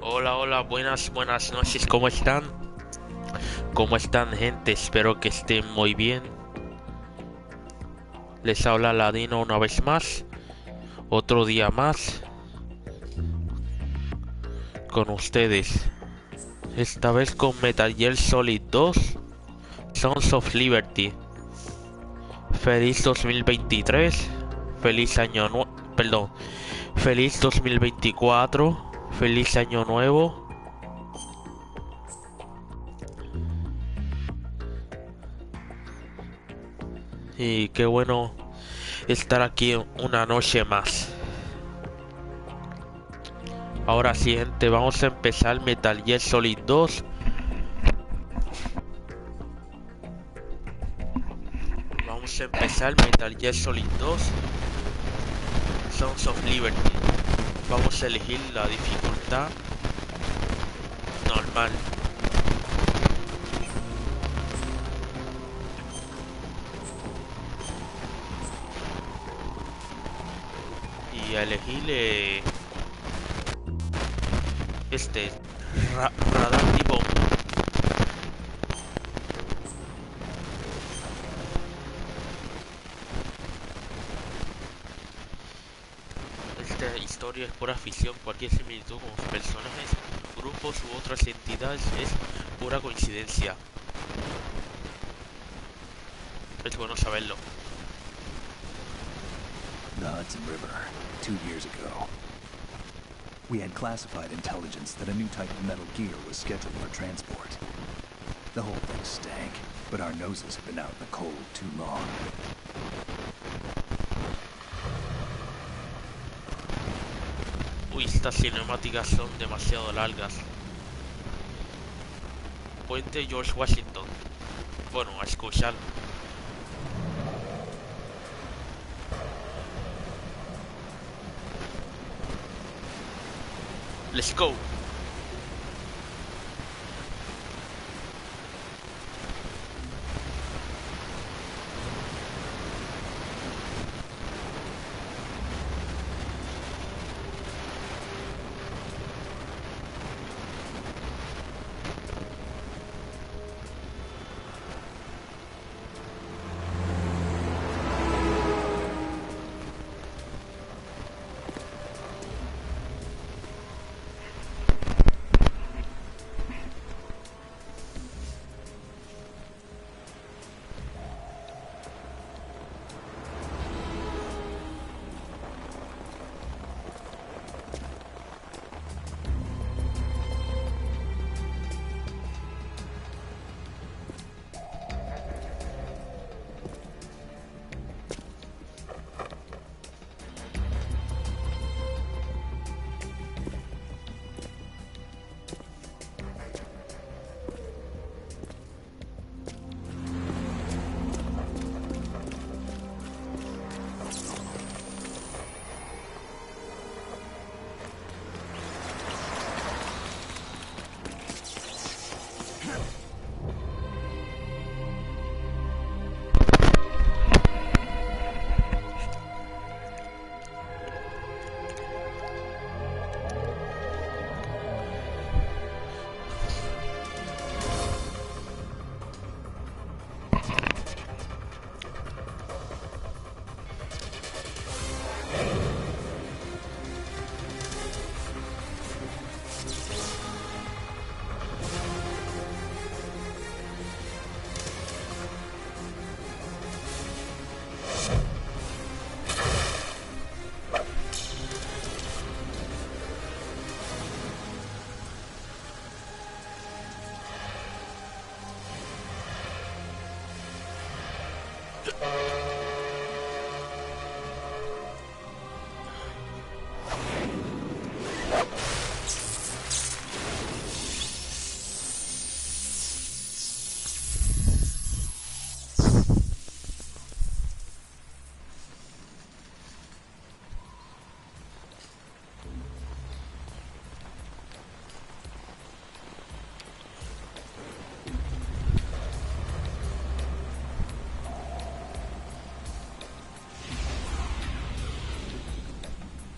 Hola, hola, buenas noches, ¿cómo están? ¿Cómo están, gente? Espero que estén muy bien. Les habla Ladino una vez más, otro día más con ustedes. Esta vez con Metal Gear Solid 2, Sons of Liberty. Feliz 2023, feliz año nuevo, perdón, feliz 2024, feliz año nuevo. Y qué bueno estar aquí una noche más. Ahora sí, gente, vamos a empezar Metal Gear Solid 2. Vamos a empezar Metal Gear Solid 2, Sons of Liberty. Vamos a elegir la dificultad normal. Y a elegir este radar tipo. Esta historia es pura ficción. Cualquier similitud con personajes, grupos u otras entidades es pura coincidencia. Es bueno saberlo. The Hudson River, 2 years ago. We had classified intelligence that a new type of metal gear was scheduled for transport. The whole thing stank, but our noses have been out in the cold too long. Uy, estas cinemáticas son demasiado largas. Puente George Washington. Bueno, a escuchar. Let's go.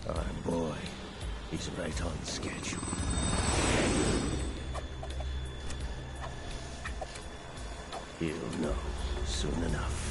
Our boy, he's right on schedule. He'll know soon enough.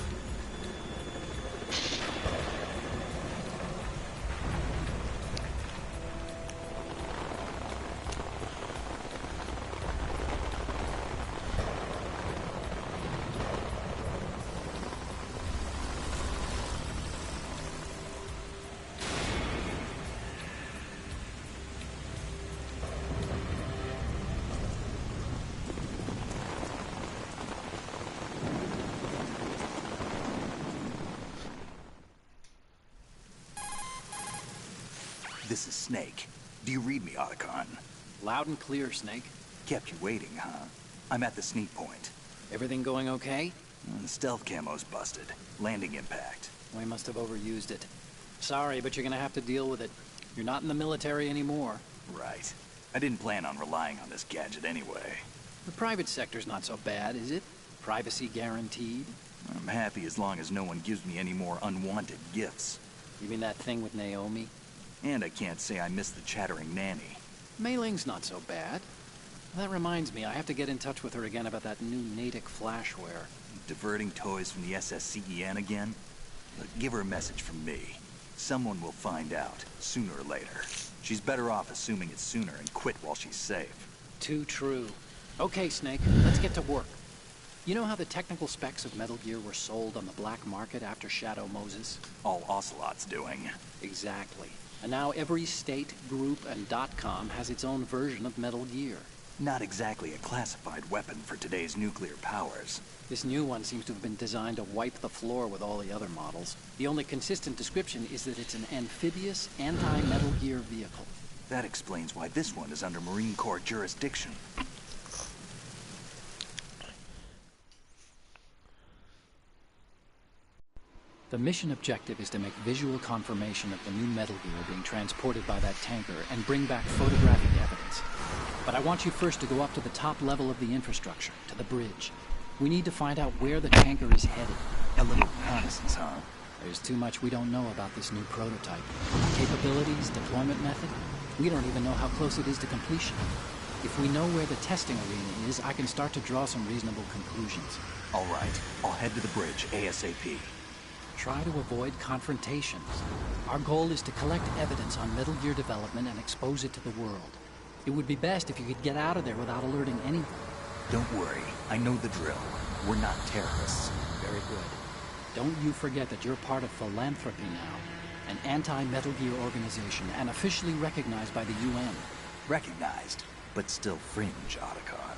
This is Snake. Do you read me, Otacon? Loud and clear, Snake. Kept you waiting, huh? I'm at the sneak point. Everything going okay? The stealth camo's busted. Landing impact. We must have overused it. Sorry, but you're gonna have to deal with it. You're not in the military anymore. Right. I didn't plan on relying on this gadget anyway. The private sector's not so bad, is it? Privacy guaranteed? I'm happy as long as no one gives me any more unwanted gifts. You mean that thing with Naomi? And I can't say I miss the chattering nanny. Mei Ling's not so bad. That reminds me, I have to get in touch with her again about that new Natick flashware. Diverting toys from the SSCEN again? Look, give her a message from me. Someone will find out, sooner or later. She's better off assuming it's sooner and quit while she's safe. Too true. Okay, Snake, let's get to work. You know how the technical specs of Metal Gear were sold on the black market after Shadow Moses? All Ocelot's doing. Exactly. And now every state, group, and .com has its own version of Metal Gear. Not exactly a classified weapon for today's nuclear powers. This new one seems to have been designed to wipe the floor with all the other models. The only consistent description is that it's an amphibious, anti-Metal Gear vehicle. That explains why this one is under Marine Corps jurisdiction. The mission objective is to make visual confirmation of the new Metal Gear being transported by that tanker and bring back photographic evidence. But I want you first to go up to the top level of the infrastructure, to the bridge. We need to find out where the tanker is headed. A little reconnaissance, huh? There's too much we don't know about this new prototype. Capabilities, deployment method. We don't even know how close it is to completion. If we know where the testing arena is, I can start to draw some reasonable conclusions. All right, I'll head to the bridge ASAP. Try to avoid confrontations. Our goal is to collect evidence on Metal Gear development and expose it to the world. It would be best if you could get out of there without alerting anyone. Don't worry, I know the drill. We're not terrorists. Very good. Don't you forget that you're part of Philanthropy now, an anti-Metal Gear organization and officially recognized by the UN. Recognized, but still fringe, Otacon.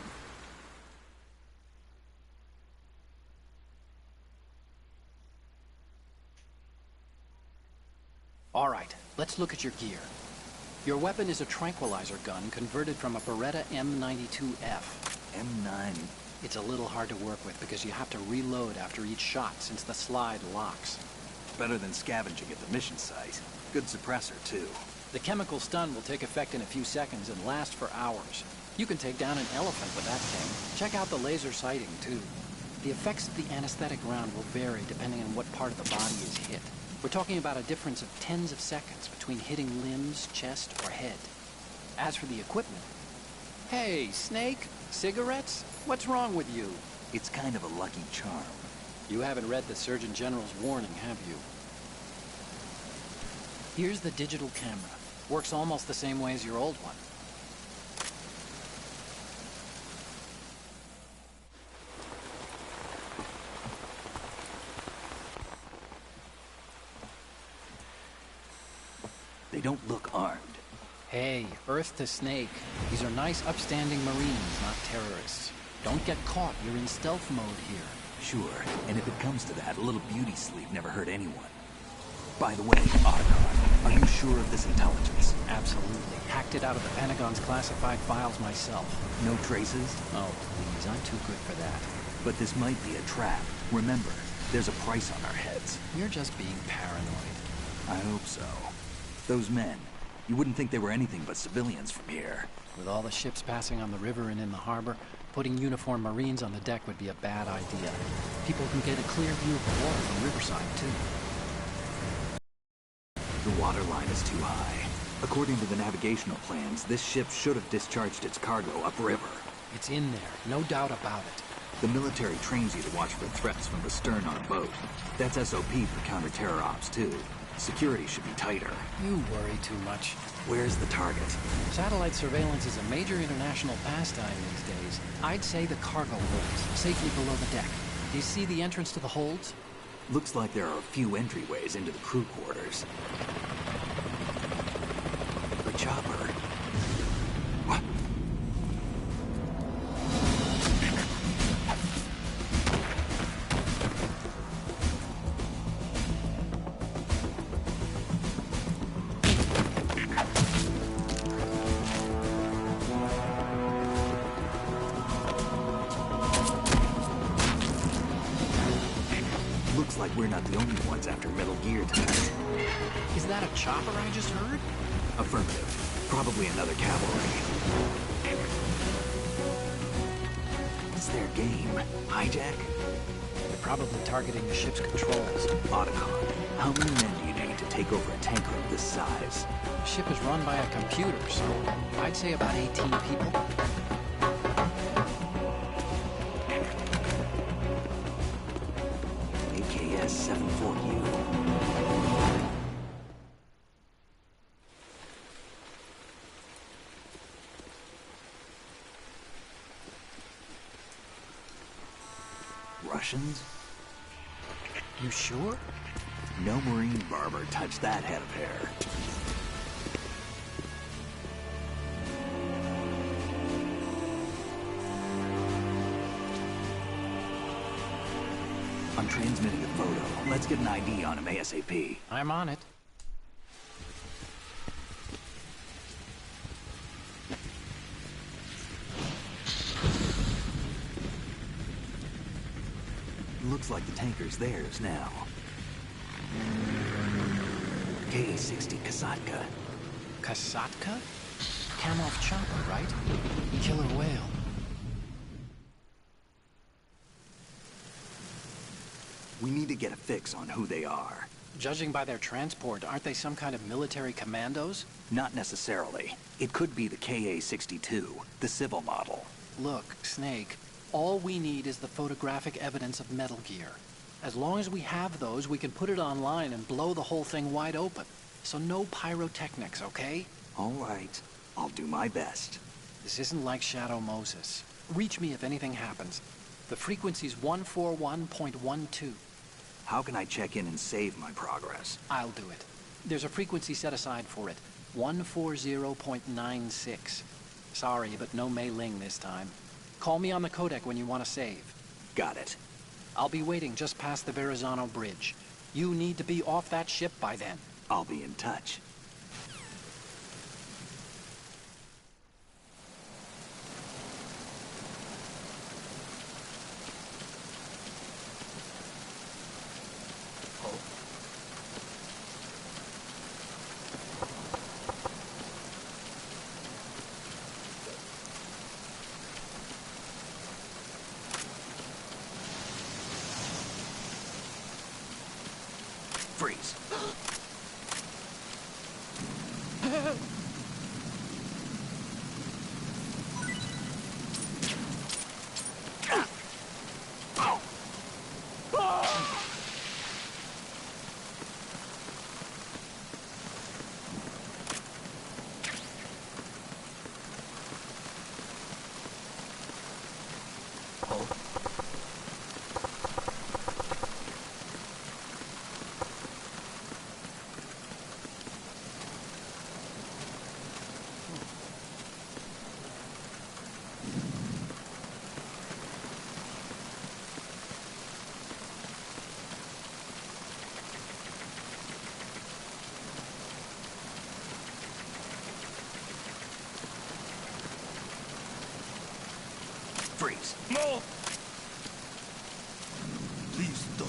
All right, let's look at your gear. Your weapon is a tranquilizer gun converted from a Beretta M92F. M9. It's a little hard to work with because you have to reload after each shot since the slide locks. Better than scavenging at the mission site. Good suppressor, too. The chemical stun will take effect in a few seconds and last for hours. You can take down an elephant with that thing. Check out the laser sighting, too. The effects of the anesthetic round will vary depending on what part of the body is hit. We're talking about a difference of tens of seconds between hitting limbs, chest, or head. As for the equipment... Hey, Snake, cigarettes? What's wrong with you? It's kind of a lucky charm. You haven't read the Surgeon General's warning, have you? Here's the digital camera. Works almost the same way as your old one. They don't look armed. Hey, Earth to Snake. These are nice, upstanding Marines, not terrorists. Don't get caught. You're in stealth mode here. Sure, and if it comes to that, a little beauty sleep never hurt anyone. By the way, Otacon, are you sure of this intelligence? Absolutely. Hacked it out of the Pentagon's classified files myself. No traces? Oh, please, I'm too good for that. But this might be a trap. Remember, there's a price on our heads. You're just being paranoid. I hope so. Those men, you wouldn't think they were anything but civilians from here. With all the ships passing on the river and in the harbor, putting uniformed Marines on the deck would be a bad idea. People can get a clear view of the water from Riverside, too. The water line is too high. According to the navigational plans, this ship should have discharged its cargo upriver. It's in there, no doubt about it. The military trains you to watch for threats from the stern on a boat. That's SOP for counter-terror ops, too. Security should be tighter. You worry too much. Where's the target? Satellite surveillance is a major international pastime these days. I'd say the cargo holds, safely below the deck. Do you see the entrance to the holds? Looks like there are a few entryways into the crew quarters. The chopper. What? Looks like we're not the only ones after Metal Gear tonight. Is that a chopper I just heard? Affirmative. Probably another cavalry. What's their game? Hijack? They're probably targeting the ship's controls. Otacon. How many men do you need to take over a tanker of this size? The ship is run by a computer, so I'd say about 18 people. AKS 74U. Russians? You sure? No Marine barber touched that head of hair. I'm transmitting a photo. Let's get an ID on him ASAP. I'm on it. Looks like the tanker's theirs now. KA-60 Kasatka. Kasatka? Kamov chopper, right? Killer whale. We need to get a fix on who they are. Judging by their transport, aren't they some kind of military commandos? Not necessarily. It could be the KA-62, the civil model. Look, Snake, all we need is the photographic evidence of Metal Gear. As long as we have those, we can put it online and blow the whole thing wide open. So no pyrotechnics, okay? All right. I'll do my best. This isn't like Shadow Moses. Reach me if anything happens. The frequency's 141.12. How can I check in and save my progress? I'll do it. There's a frequency set aside for it. 140.96. Sorry, but no Mei Ling this time. Call me on the codec when you want to save. Got it. I'll be waiting just past the Verrazano Bridge. You need to be off that ship by then. I'll be in touch. Freeze. Freeze. No! Please don't.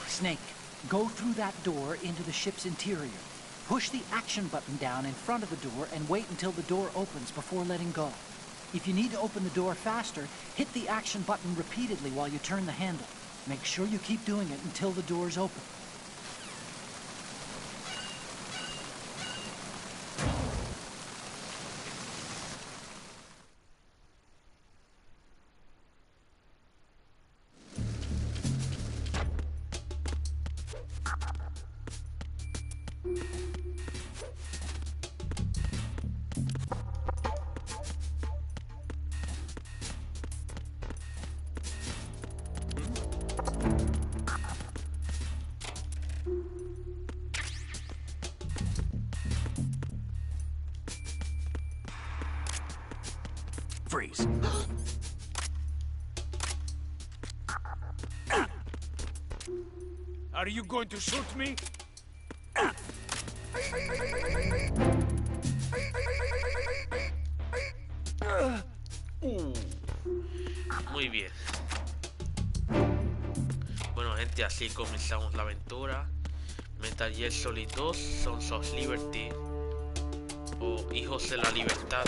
Snake, go through that door into the ship's interior. Push the action button down in front of the door and wait until the door opens before letting go. If you need to open the door faster, hit the action button repeatedly while you turn the handle. Make sure you keep doing it until the door's open. Freeze. Are you going to shoot me? Muy bien. Bueno, gente, así comenzamos la aventura. Metal Gear Solid 2, Sons of Liberty o Hijos de la Libertad.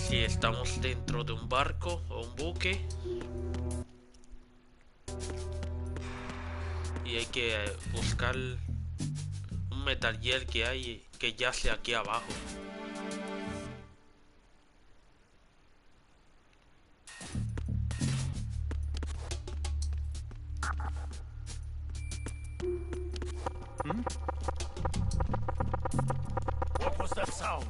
Si estamos dentro de un barco o un buque y hay que buscar un Metal Gear que yace aquí abajo. What was that sound?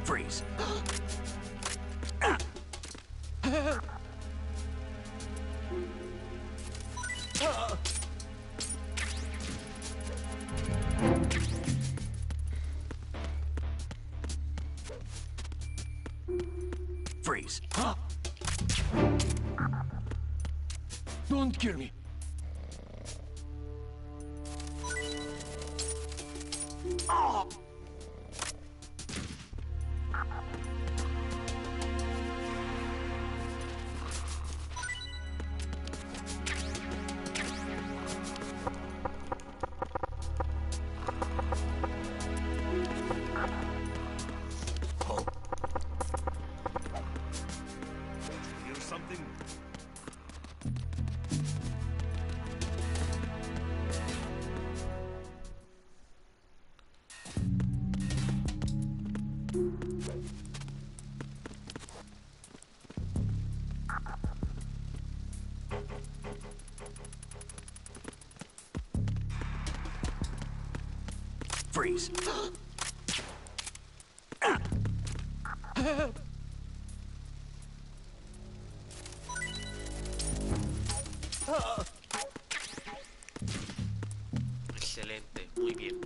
Freeze. Freeze. Don't kill me. Hear something? Freeze. Excelente, muy bien.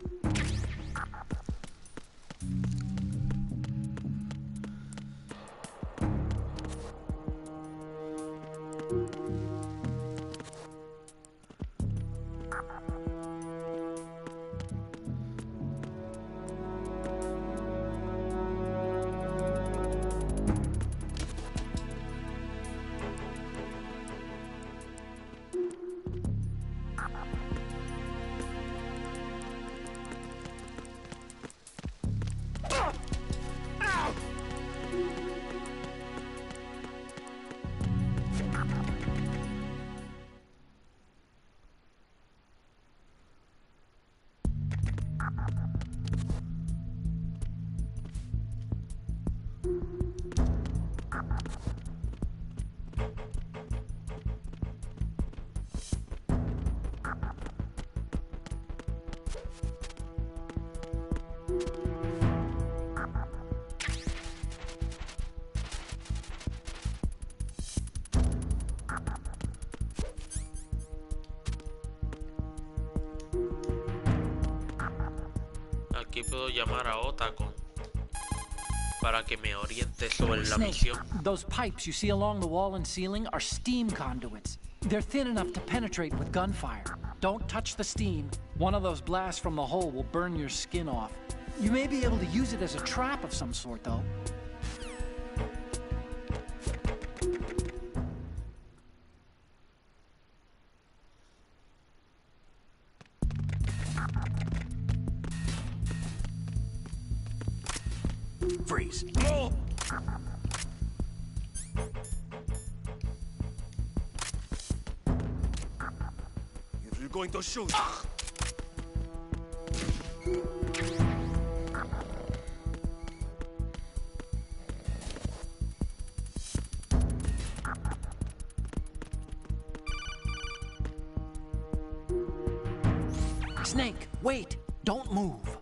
puedo llamar a Otacon para que me oriente sobre la Snake, misión. those pipes you see along the wall and ceiling are steam conduits. They're thin enough to penetrate with gunfire. Don't touch the steam. One of those blasts from the hole will burn your skin off. You may be able to use it as a trap of some sort, though. Freeze. No! If you're going to shoot... Snake, wait! Don't move!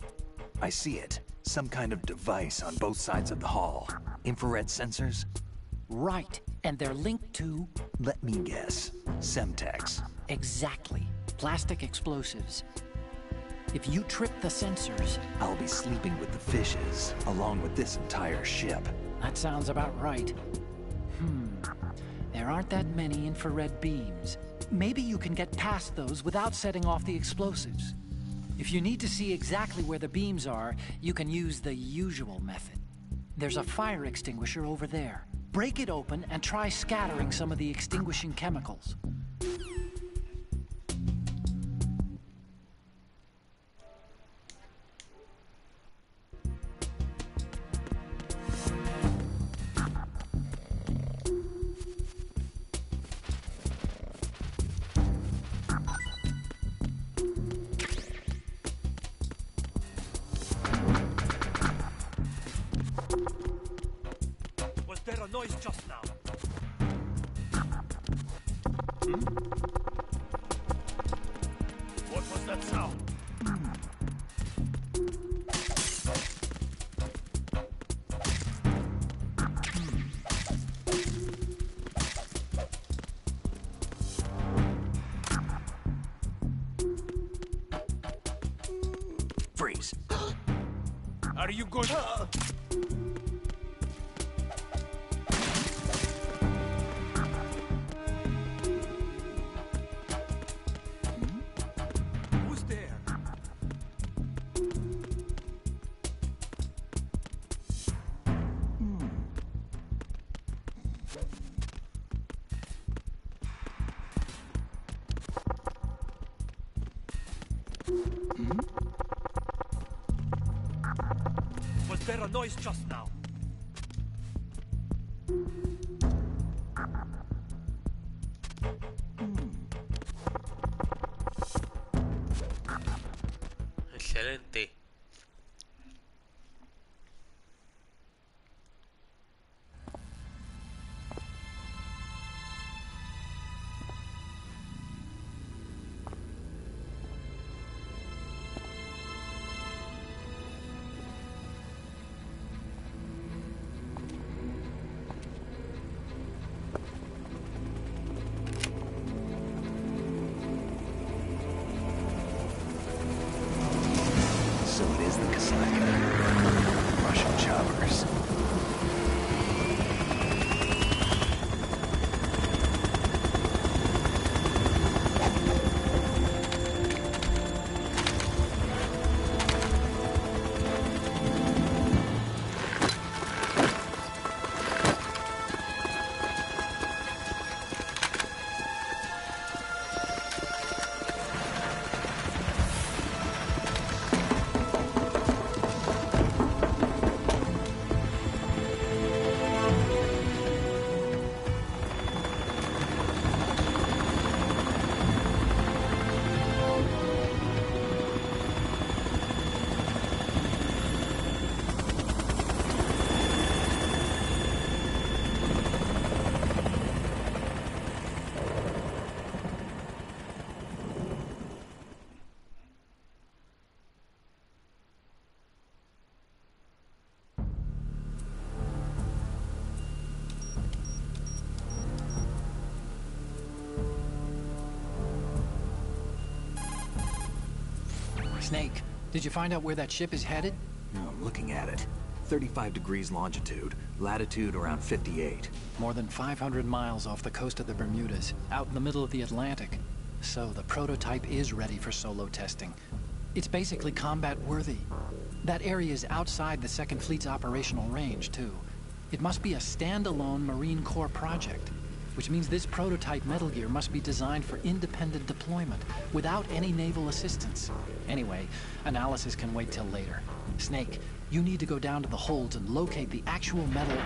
I see it. Some kind of device on both sides of the hall. Infrared sensors? Right, and they're linked to... Let me guess. Semtex. Exactly. Plastic explosives. If you trip the sensors... I'll be sleeping with the fishes, along with this entire ship. That sounds about right. There aren't that many infrared beams. Maybe you can get past those without setting off the explosives. If you need to see exactly where the beams are, you can use the usual method. There's a fire extinguisher over there. Break it open and try scattering some of the extinguishing chemicals. Was there a noise just now? What was that sound? Freeze. Are you good? Who's there? Was there a noise just now? Excelente. So it is the Kasaka. Russian choppers. Snake, Did you find out where that ship is headed? No, I'm looking at it. 35 degrees longitude, latitude around 58. More than 500 miles off the coast of the Bermudas, out in the middle of the Atlantic. So the prototype is ready for solo testing. It's basically combat-worthy. That area is outside the Second Fleet's operational range, too. It must be a standalone Marine Corps project, which means this prototype Metal Gear must be designed for independent deployment, without any naval assistance. Anyway, analysis can wait till later. Snake, you need to go down to the holds and locate the actual metal...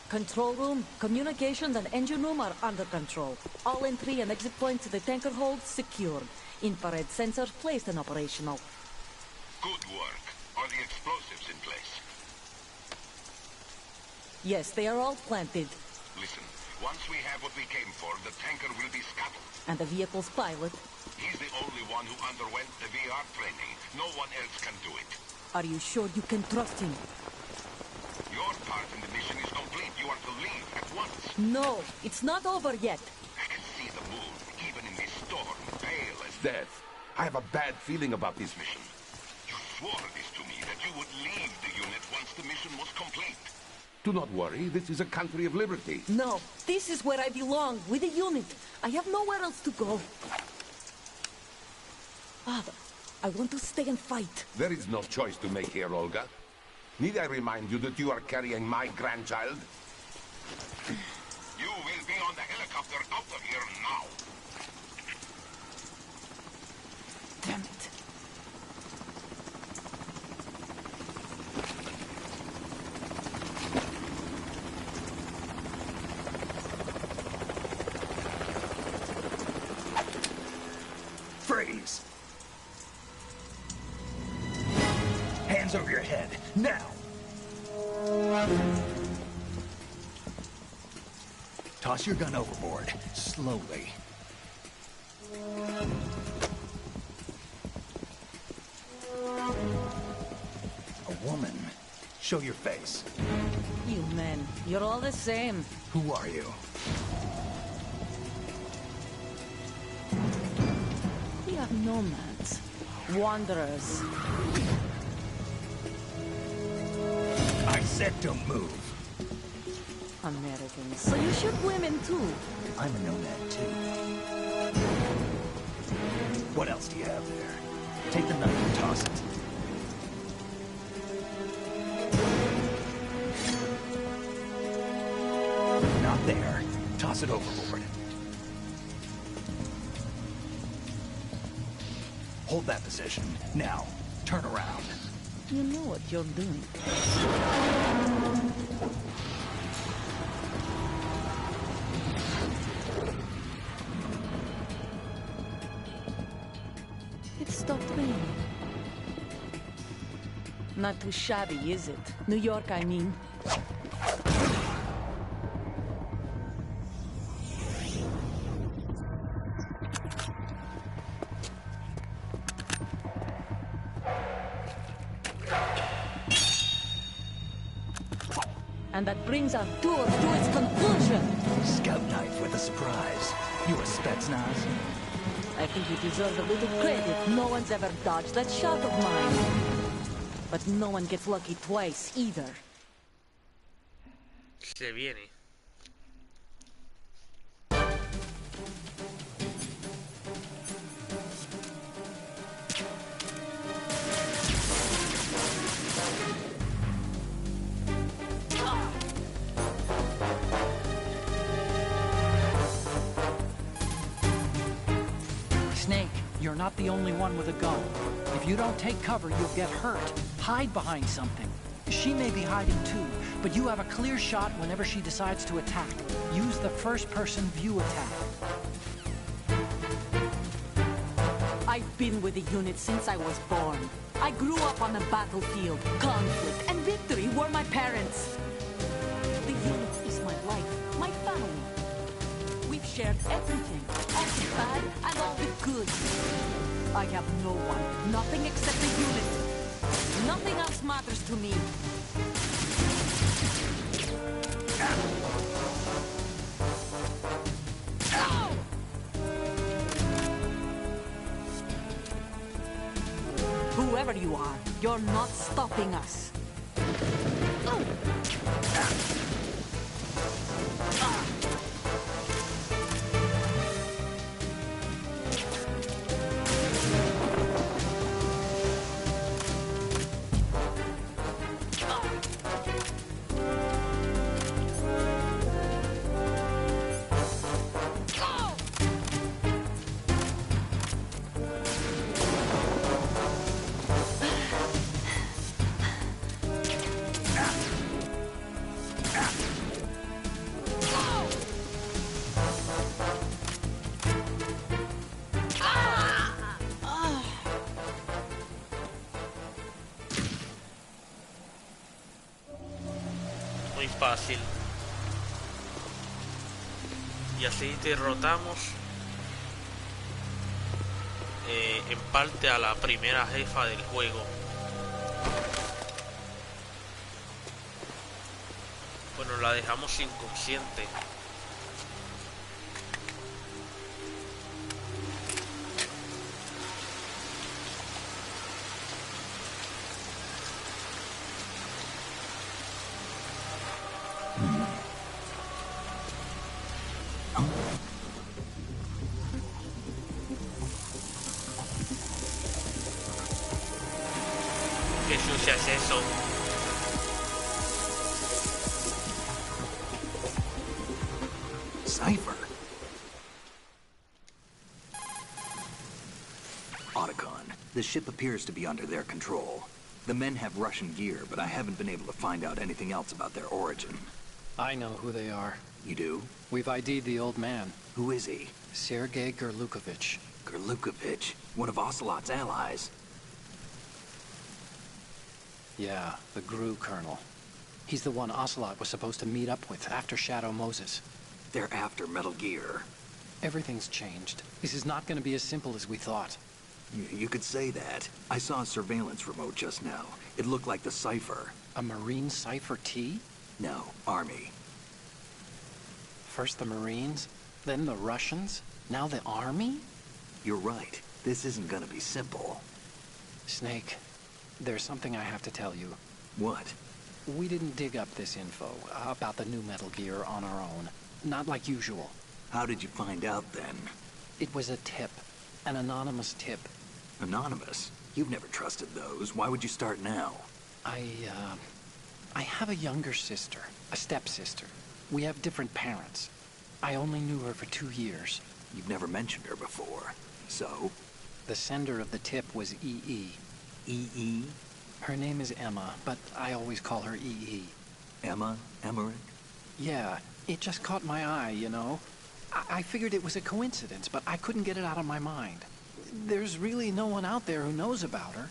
Control room, communications, and engine room are under control. All entry and exit points to the tanker hold secured. Infrared sensors placed and operational. Good work. Are the explosives in place? Yes, they are all planted. Listen, once we have what we came for, the tanker will be scuttled. And the vehicle's pilot? He's the only one who underwent the VR training. No one else can do it. Are you sure you can trust him? Your part in the mission is complete. You are to leave at once. No, it's not over yet. I can see the moon, even in this storm, pale as death. I have a bad feeling about this mission. You swore this to me, that you would leave the unit once the mission was complete. Do not worry, this is a country of liberty. No, this is where I belong, with the unit. I have nowhere else to go. Father, I want to stay and fight. There is no choice to make here, Olga. Need I remind you that you are carrying my grandchild? You will be on the helicopter out of here now. Damn it. Freeze! Hands over your head, now! Toss your gun overboard, slowly. A woman. Show your face. You men, you're all the same. Who are you? We are nomads. Wanderers. I said don't move. Americans. So you shoot women too. I'm a nomad too. What else do you have there? Take the knife and toss it. Not there. Toss it overboard. Hold that position. Now, turn around. You know what you're doing. It stopped raining. Not too shabby, is it? New York, I mean. And that brings our tour to its conclusion. Scout knife with a surprise. You a Spetsnaz? I think you deserve a little credit. No one's ever dodged that shot of mine. But no one gets lucky twice, either. Se viene. Snake, you're not the only one with a gun. If you don't take cover, you'll get hurt. Hide behind something. She may be hiding too, but you have a clear shot whenever she decides to attack. Use the first-person view attack. I've been with the unit since I was born. I grew up on the battlefield. Conflict and victory were my parents. The unit is my life, my family. We've shared everything, all the bad and all the good. I have no one, nothing except the unit. Nothing else matters to me. Whoever you are, you're not stopping us. Muy fácil. Y así derrotamos en parte a la primera jefa del juego. Bueno, la dejamos inconsciente. ¿Qué sucia es eso? Cipher. Otacon, the ship appears to be under their control. The men have Russian gear, but I haven't been able to find out anything else about their origin. I know who they are. You do? We've ID'd the old man, Who is he? Sergei Gerlukovich. Gerlukovich, one of Ocelot's allies. Yeah, the GRU colonel. He's the one Ocelot was supposed to meet up with after Shadow Moses. They're after Metal Gear. Everything's changed. This is not going to be as simple as we thought. You could say that. I saw a surveillance remote just now. It looked like the Cipher. A Marine Cipher T? No, Army. First the Marines, then the Russians, now the Army? You're right. This isn't gonna be simple. Snake, there's something I have to tell you. What? We didn't dig up this info about the new Metal Gear on our own. Not like usual. How did you find out then? It was a tip. An anonymous tip. Anonymous? You've never trusted those. Why would you start now? I have a younger sister, a stepsister. We have different parents. I only knew her for 2 years. You've never mentioned her before. So? The sender of the tip was EE. EE? Her name is Emma, but I always call her EE. Emma? Emmerich? Yeah, it just caught my eye, you know? I figured it was a coincidence, but I couldn't get it out of my mind. There's really no one out there who knows about her.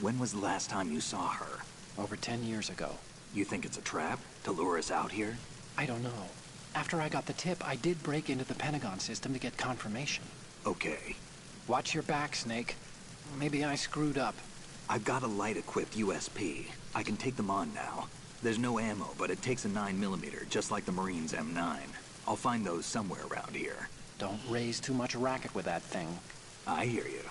When was the last time you saw her? Over 10 years ago. You think it's a trap? To lure us out here? I don't know. After I got the tip, I did break into the Pentagon system to get confirmation. Okay. Watch your back, Snake. Maybe I screwed up. I've got a light-equipped USP. I can take them on now. There's no ammo, but it takes a 9mm, just like the Marines' M9. I'll find those somewhere around here. Don't raise too much racket with that thing. I hear you.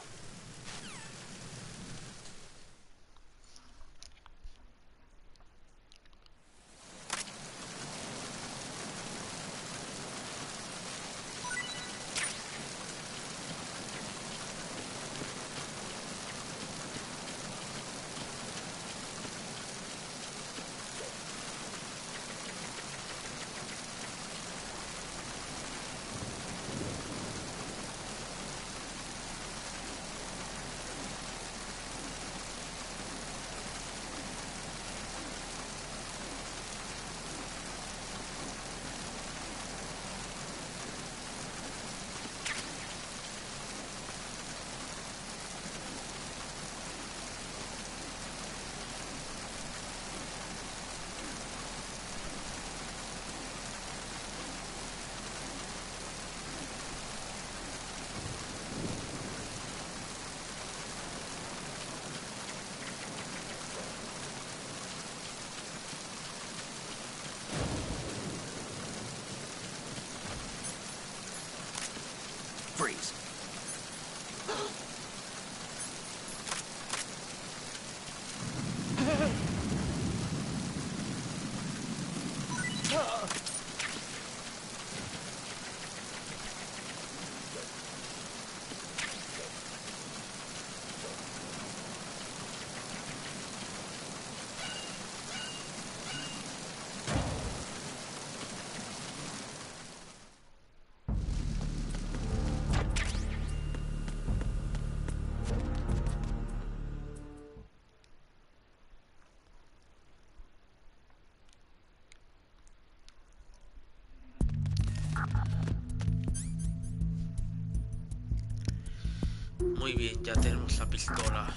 Freeze. Muy bien, ya tenemos la pistola.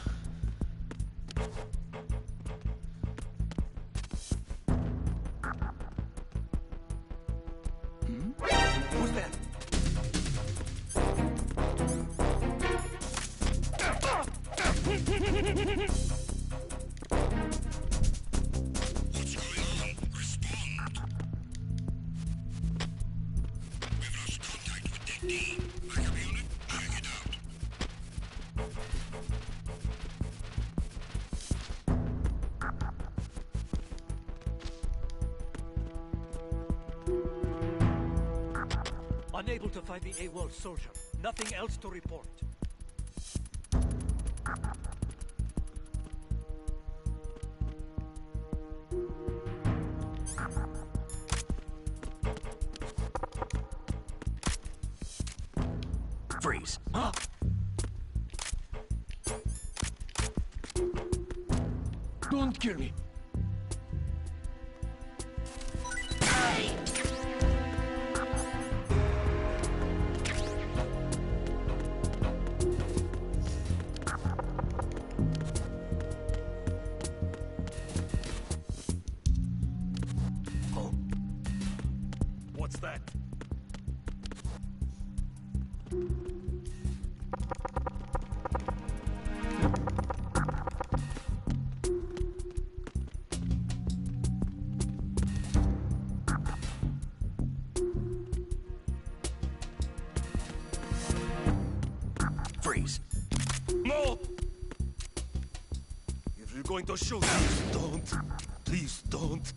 Who's that? What's going on? Respond. We've lost contact with Deck D. Backup unit, check it out. Unable to find the AWOL soldier. Nothing else to report. Freeze. Huh? Don't kill me. What's that? Freeze. No! If you're going to shoot, don't. Please don't.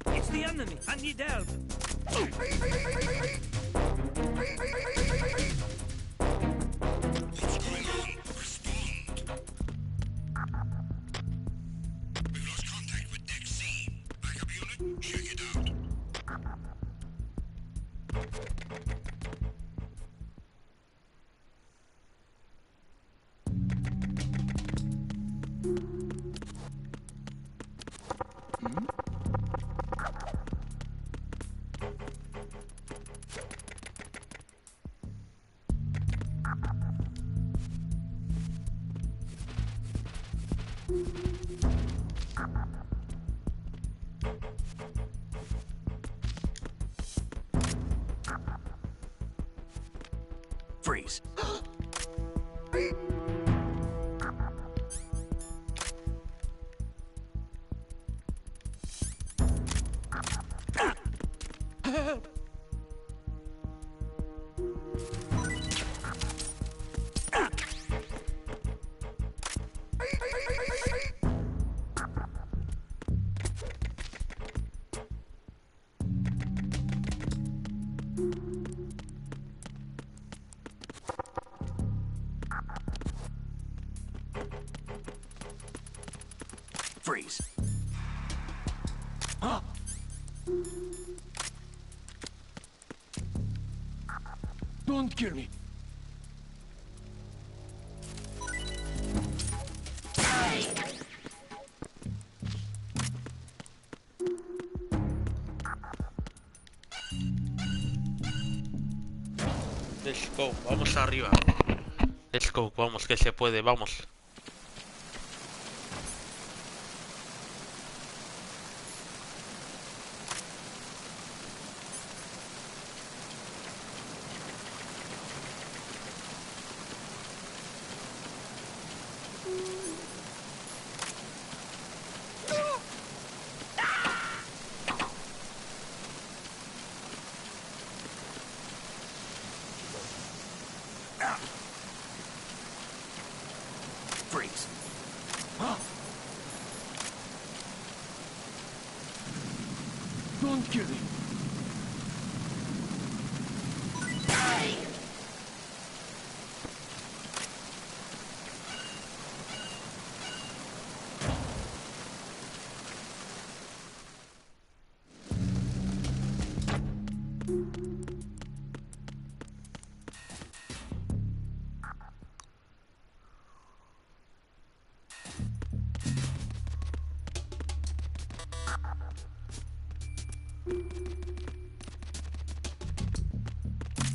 It's the enemy. I need help. What's going on? Respond. We've lost contact with Deck C. Backup unit, check it out. Freeze. Freeze. Huh? Don't kill me. Let's go, vamos arriba. Let's go, vamos, que se puede, vamos. Freeze. Don't kill me.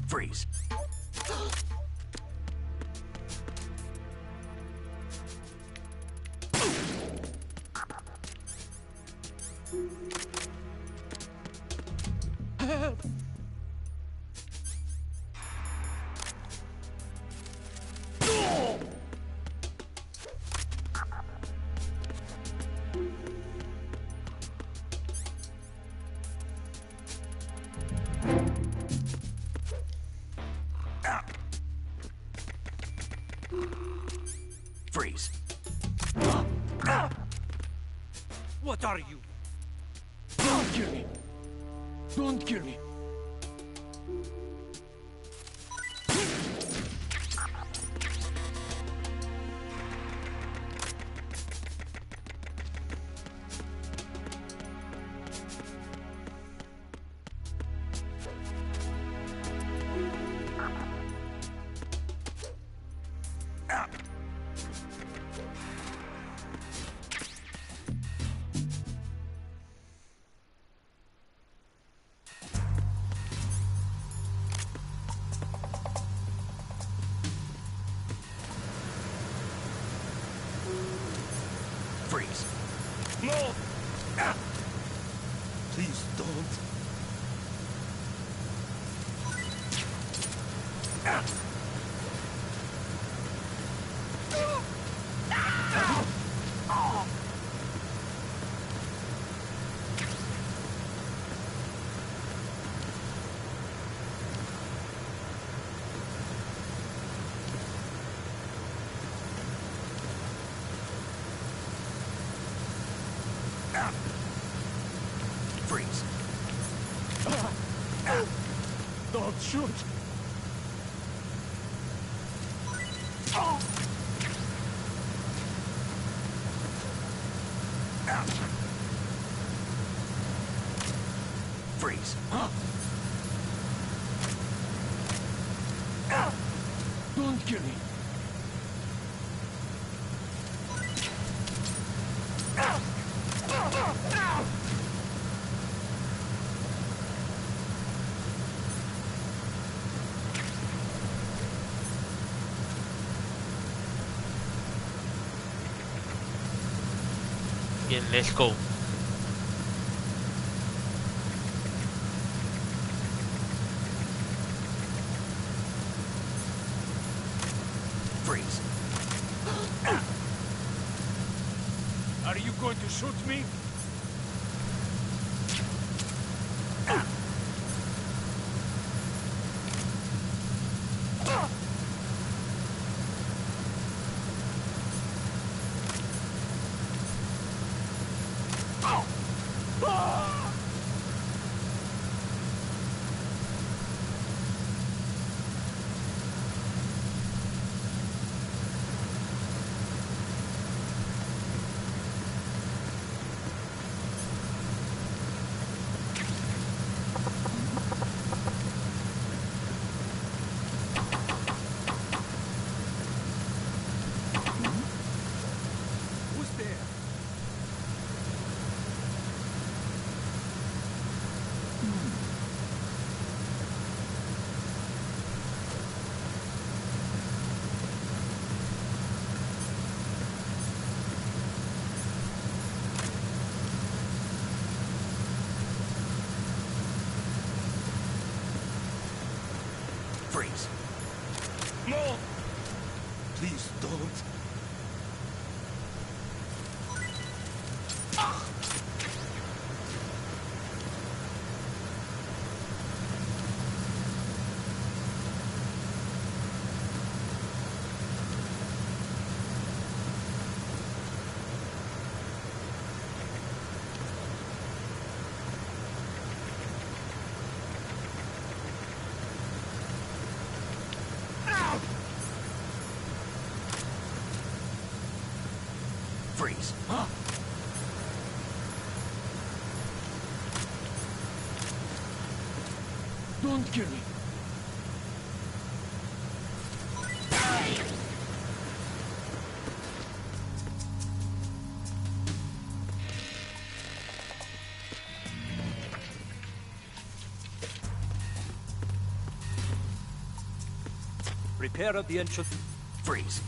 Freeze. Freeze. What are you? Don't kill me. Don't kill me. Freeze. No! Please don't. Freeze. Don't shoot! Freeze. Don't kill me! Bien, let's go. Freeze. Are you going to shoot me? Freeze. No! Please don't. Freeze. Don't kill me. Repair of the entrance. Freeze.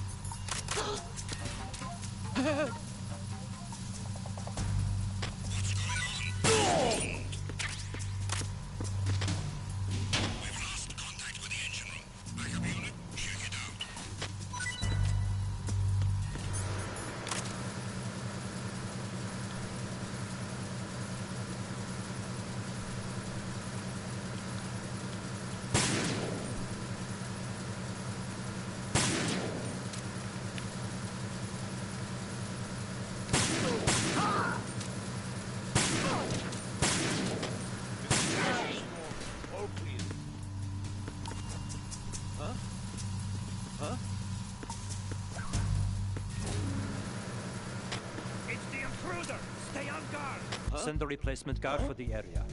It's the intruder! Stay on guard! Send the replacement guard for the area.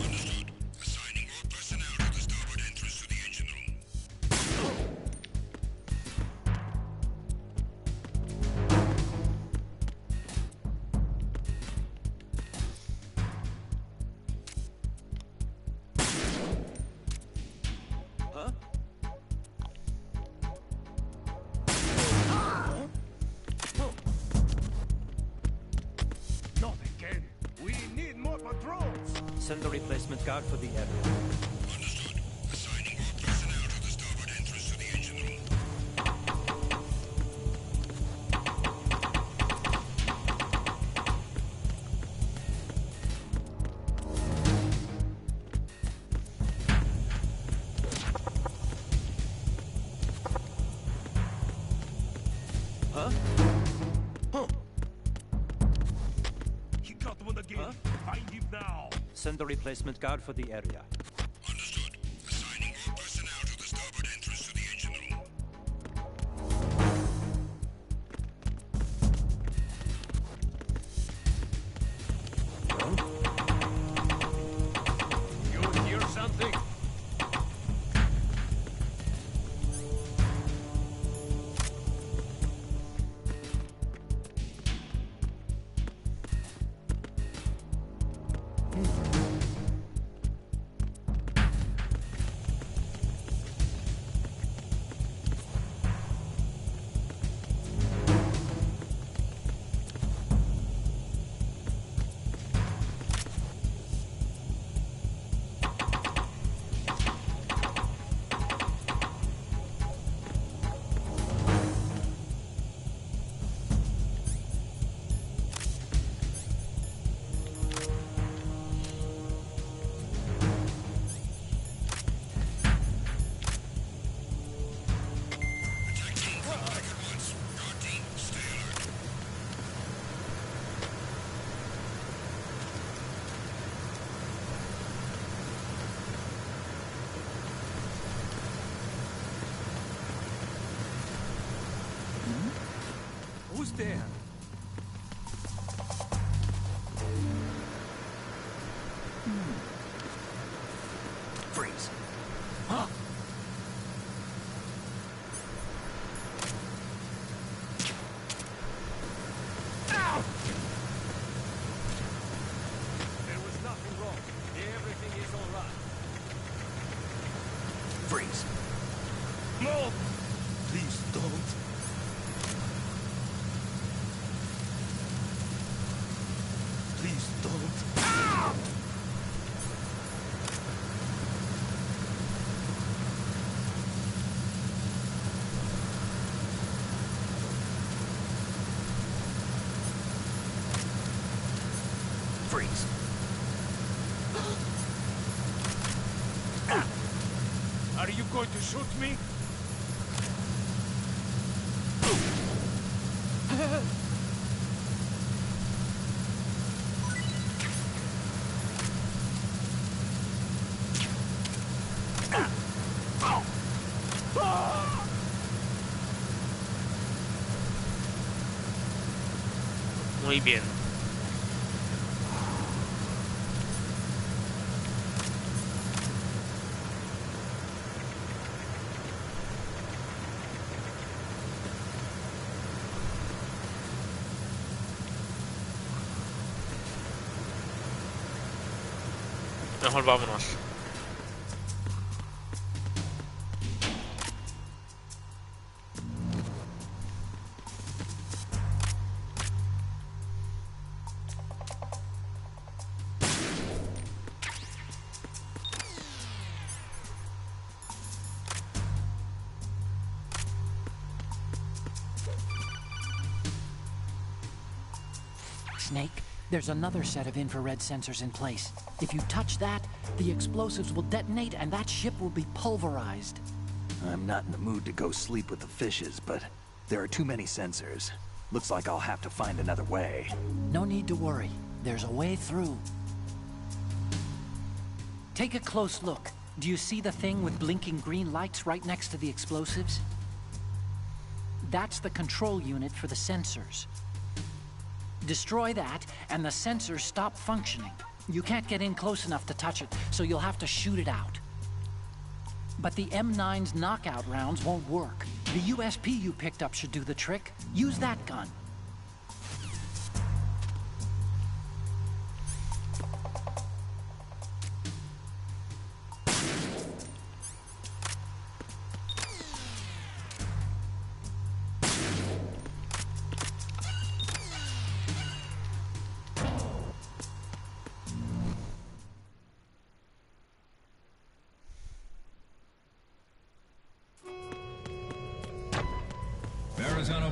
Understood. Assigning all personnel to the starboard entrance to the engine room. Not again! We need more patrols! Send the replacement guard for the area. Understood. Assigning all personnel to the starboard entrance to the engine room. He got one again! Find him now! Send the replacement guard for the area. Understood. Assigning all personnel to the starboard entrance to the engine room. You hear something? Who's there? Freeze. There was nothing wrong. Everything is all right. Freeze. No! Please don't. Freeze. Are you going to shoot me? Muy bien. Mejor vámonos. Snake, there's another set of infrared sensors in place. If you touch that, the explosives will detonate and that ship will be pulverized. I'm not in the mood to go sleep with the fishes, but there are too many sensors. Looks like I'll have to find another way. No need to worry. There's a way through. Take a close look. Do you see the thing with blinking green lights right next to the explosives? That's the control unit for the sensors. Destroy that, and the sensors stop functioning. You can't get in close enough to touch it, so you'll have to shoot it out. But the M9's knockout rounds won't work. The USP you picked up should do the trick. Use that gun.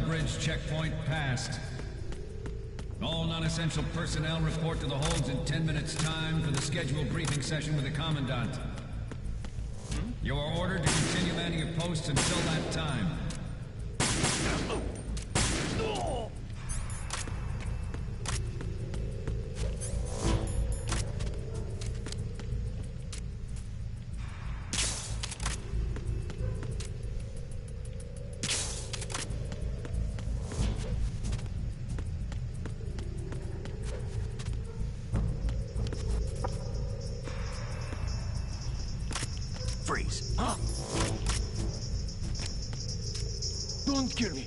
Bridge checkpoint passed. All non-essential personnel report to the holds in 10 minutes' time for the scheduled briefing session with the Commandant. You are ordered to continue manning your posts until that time. Freeze. Don't kill me.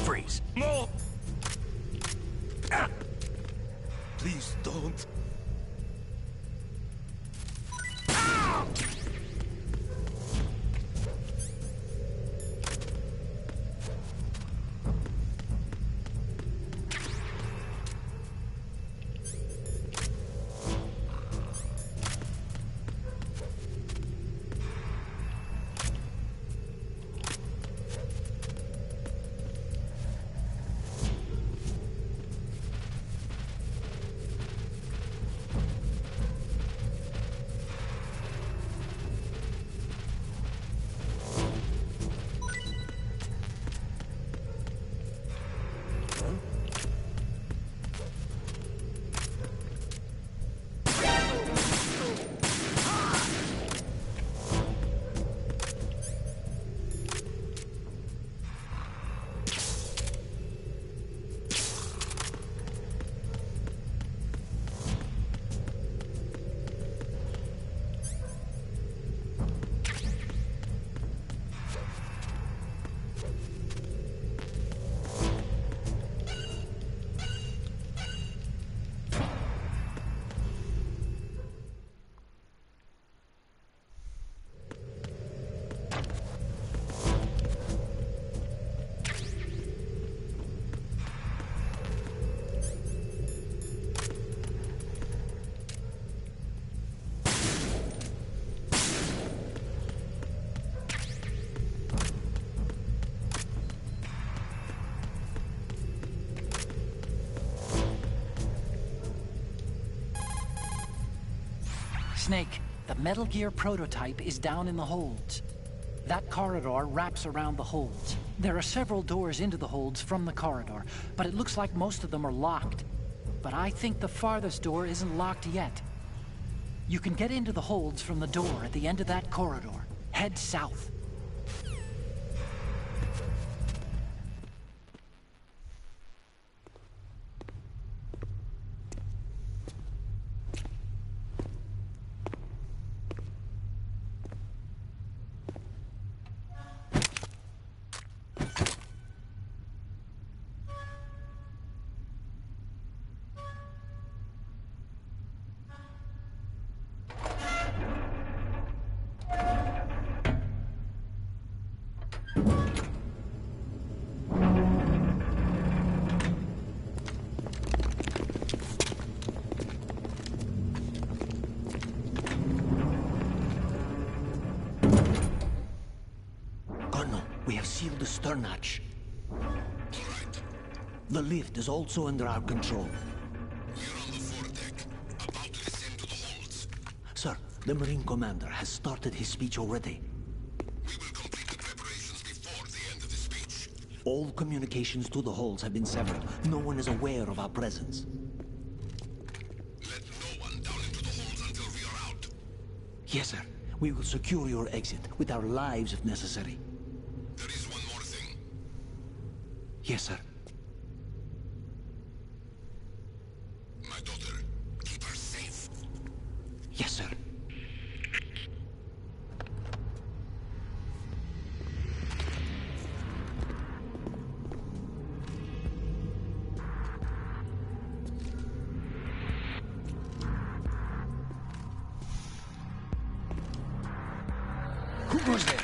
Freeze. No! Please don't. Snake, the Metal Gear prototype is down in the holds. That corridor wraps around the holds. There are several doors into the holds from the corridor, but it looks like most of them are locked. But I think the farthest door isn't locked yet. You can get into the holds from the door at the end of that corridor. Head south. We have sealed the stern hatch. The lift is also under our control. We're on the foredeck, about to descend to the holds. Sir, the Marine Commander has started his speech already. We will complete the preparations before the end of the speech. All communications to the holds have been severed. No one is aware of our presence. Let no one down into the holds until we are out. Yes, sir. We will secure your exit with our lives if necessary. There is one more thing. Yes, sir. My daughter, keep her safe. Yes, sir. Who goes there?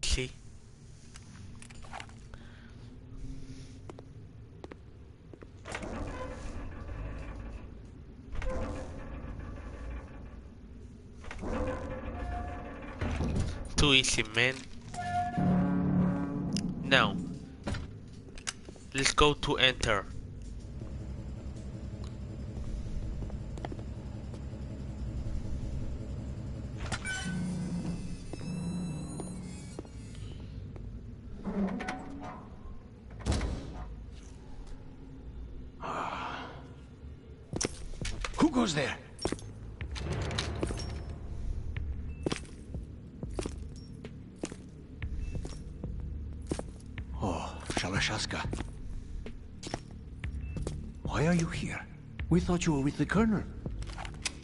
Sí. Too easy, man. Now, let's go to enter. Who goes there? Oh, Shalashaska. Why are you here? We thought you were with the Colonel.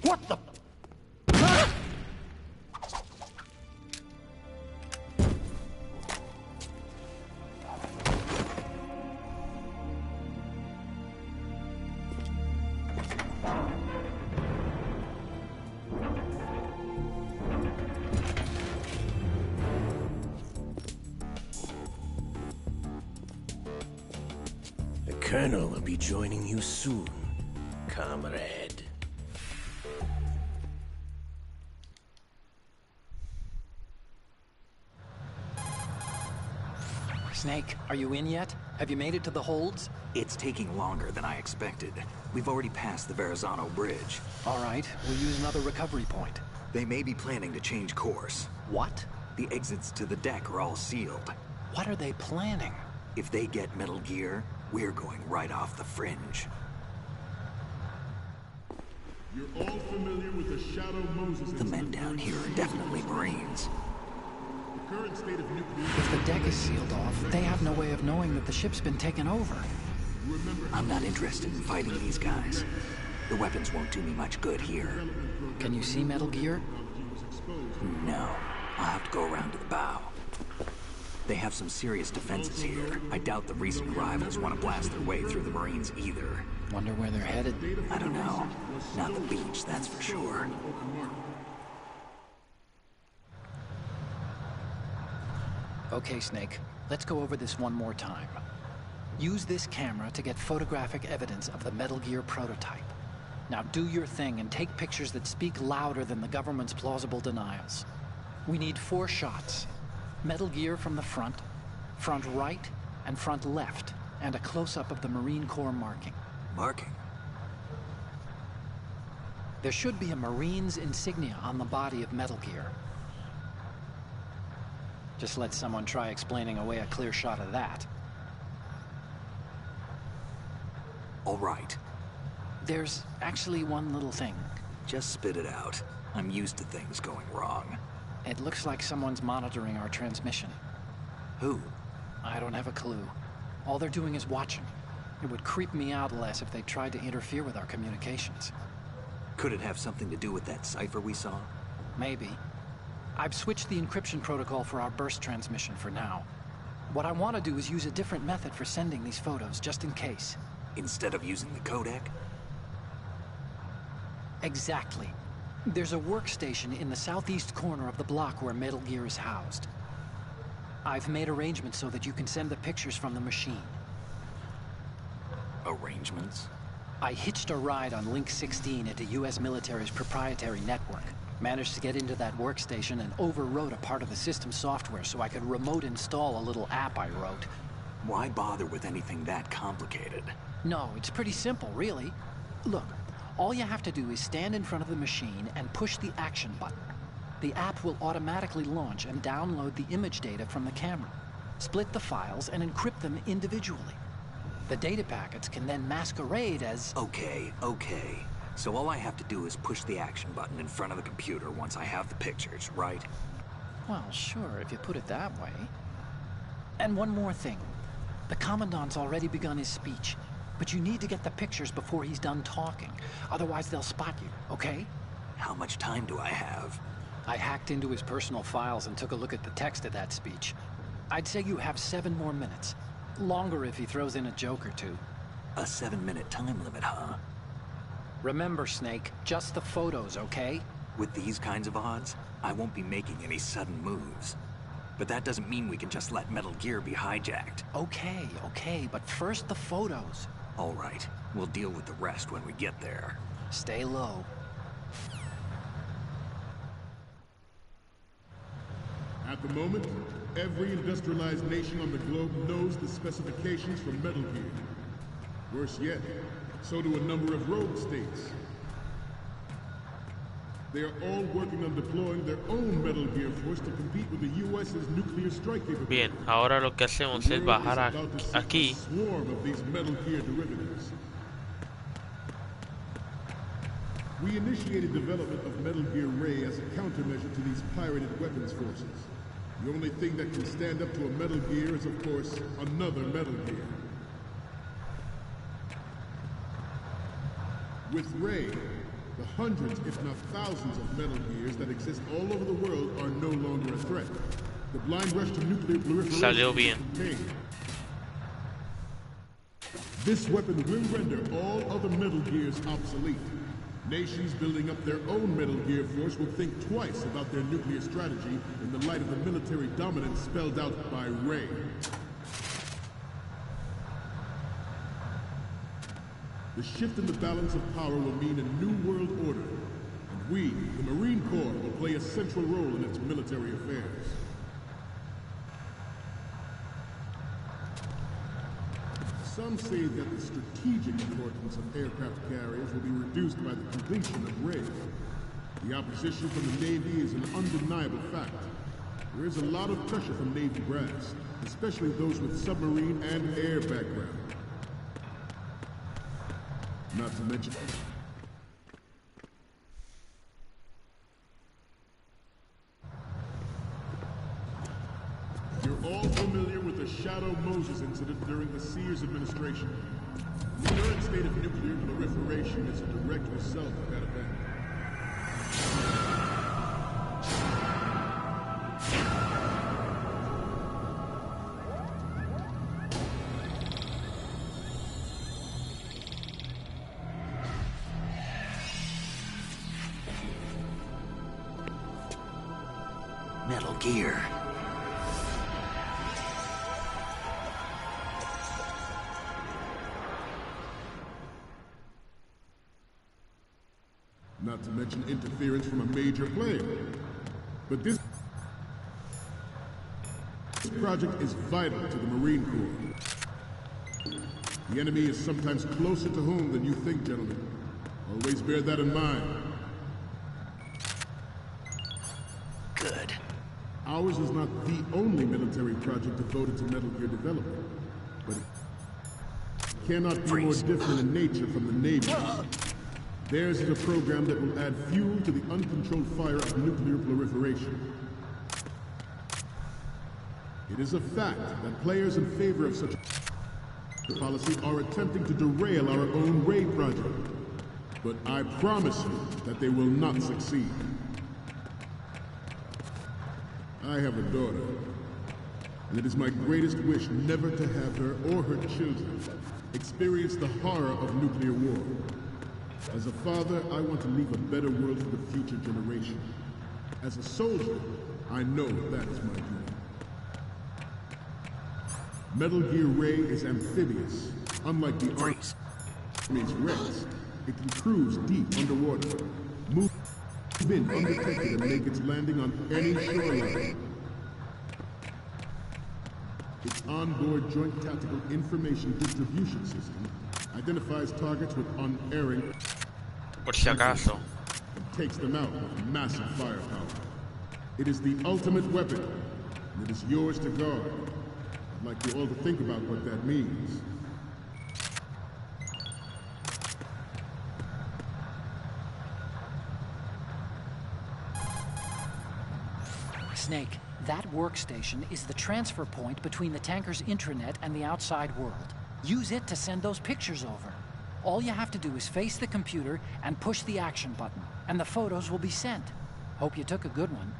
What the? The Colonel will be joining you soon, comrade. Snake, are you in yet? Have you made it to the holds? It's taking longer than I expected. We've already passed the Verrazano Bridge. All right, we'll use another recovery point. They may be planning to change course. What? The exits to the deck are all sealed. What are they planning? If they get Metal Gear, we're going right off the fringe. You're all familiar with the Shadow Moses. The men down here are definitely Marines. If the deck is sealed off, they have no way of knowing that the ship's been taken over. I'm not interested in fighting these guys. The weapons won't do me much good here. Can you see Metal Gear? No. I'll have to go around to the bow. They have some serious defenses here. I doubt the recent arrivals want to blast their way through the Marines either. Wonder where they're headed? I don't know. Not the beach, that's for sure. Okay, Snake. Let's go over this one more time. Use this camera to get photographic evidence of the Metal Gear prototype. Now do your thing and take pictures that speak louder than the government's plausible denials. We need 4 shots. Metal Gear from the front right, and front left, and a close-up of the Marine Corps marking. Marking? There should be a Marine's insignia on the body of Metal Gear. Just let someone try explaining away a clear shot of that. All right. There's actually one little thing. Just spit it out. I'm used to things going wrong. It looks like someone's monitoring our transmission. Who? I don't have a clue. All they're doing is watching. It would creep me out less if they tried to interfere with our communications. Could it have something to do with that cipher we saw? Maybe. I've switched the encryption protocol for our burst transmission for now. What I want to do is use a different method for sending these photos, just in case. Instead of using the codec? Exactly. There's a workstation in the southeast corner of the block where Metal Gear is housed. I've made arrangements so that you can send the pictures from the machine. Arrangements? I hitched a ride on Link 16 into U.S. military's proprietary network. Managed to get into that workstation and overwrote a part of the system software so I could remote install a little app I wrote. Why bother with anything that complicated? No, it's pretty simple, really. Look, all you have to do is stand in front of the machine and push the action button. The app will automatically launch and download the image data from the camera, split the files, and encrypt them individually. The data packets can then masquerade as... Okay. So all I have to do is push the action button in front of the computer once I have the pictures, right? Well, sure, if you put it that way. And one more thing. The Commandant's already begun his speech, but you need to get the pictures before he's done talking. Otherwise, they'll spot you, okay? How much time do I have? I hacked into his personal files and took a look at the text of that speech. I'd say you have 7 more minutes. Longer if he throws in a joke or two. A 7-minute time limit, huh? Remember, Snake, just the photos, okay? With these kinds of odds, I won't be making any sudden moves. But that doesn't mean we can just let Metal Gear be hijacked. Okay, but first the photos. All right, we'll deal with the rest when we get there. Stay low. At the moment, every industrialized nation on the globe knows the specifications for Metal Gear. Worse yet, so do a number of rogue states. They are all working on deploying their own Metal Gear force to compete with the U.S.'s nuclear strike capability. Bien, ahora lo que hacemos es bajar aquí. Swarm of these Metal Gear derivatives. We initiated development of Metal Gear Ray as a countermeasure to these pirated weapons forces. The only thing that can stand up to a Metal Gear is, of course, another Metal Gear. With Ray, the hundreds, if not thousands, of Metal Gears that exist all over the world are no longer a threat. The blind rush to nuclear proliferation is contained. This weapon will render all other Metal Gears obsolete. Nations building up their own Metal Gear force will think twice about their nuclear strategy in the light of the military dominance spelled out by Ray. The shift in the balance of power will mean a new world order, and we, the Marine Corps, will play a central role in its military affairs. Some say that the strategic importance of aircraft carriers will be reduced by the completion of Ray. The opposition from the Navy is an undeniable fact. There is a lot of pressure from Navy brass, especially those with submarine and air background. Not to mention... the Shadow Moses incident during the Sears administration. The current state of nuclear proliferation is a direct result of that event. Metal Gear. Not to mention interference from a major player. But this project is vital to the Marine Corps. The enemy is sometimes closer to home than you think, gentlemen. Always bear that in mind. Good. Ours is not the only military project devoted to Metal Gear development, but it cannot be more different in nature from the Navy. Theirs is a program that will add fuel to the uncontrolled fire of nuclear proliferation. It is a fact that players in favor of such a policy are attempting to derail our own Ray project. But I promise you that they will not succeed. I have a daughter, and it is my greatest wish never to have her or her children experience the horror of nuclear war. As a father, I want to leave a better world for the future generation. As a soldier, I know that is my duty. Metal Gear Ray is amphibious, unlike the Army's Rex. It can cruise deep underwater, move in undetected and make its landing on any shoreline. Its onboard Joint Tactical Information Distribution System identifies targets with unerring Por si acaso. and takes them out with massive firepower. It is the ultimate weapon, and it is yours to guard. I'd like you all to think about what that means. Snake, that workstation is the transfer point between the tanker's intranet and the outside world. Use it to send those pictures over. All you have to do is face the computer and push the action button, and the photos will be sent. Hope you took a good one.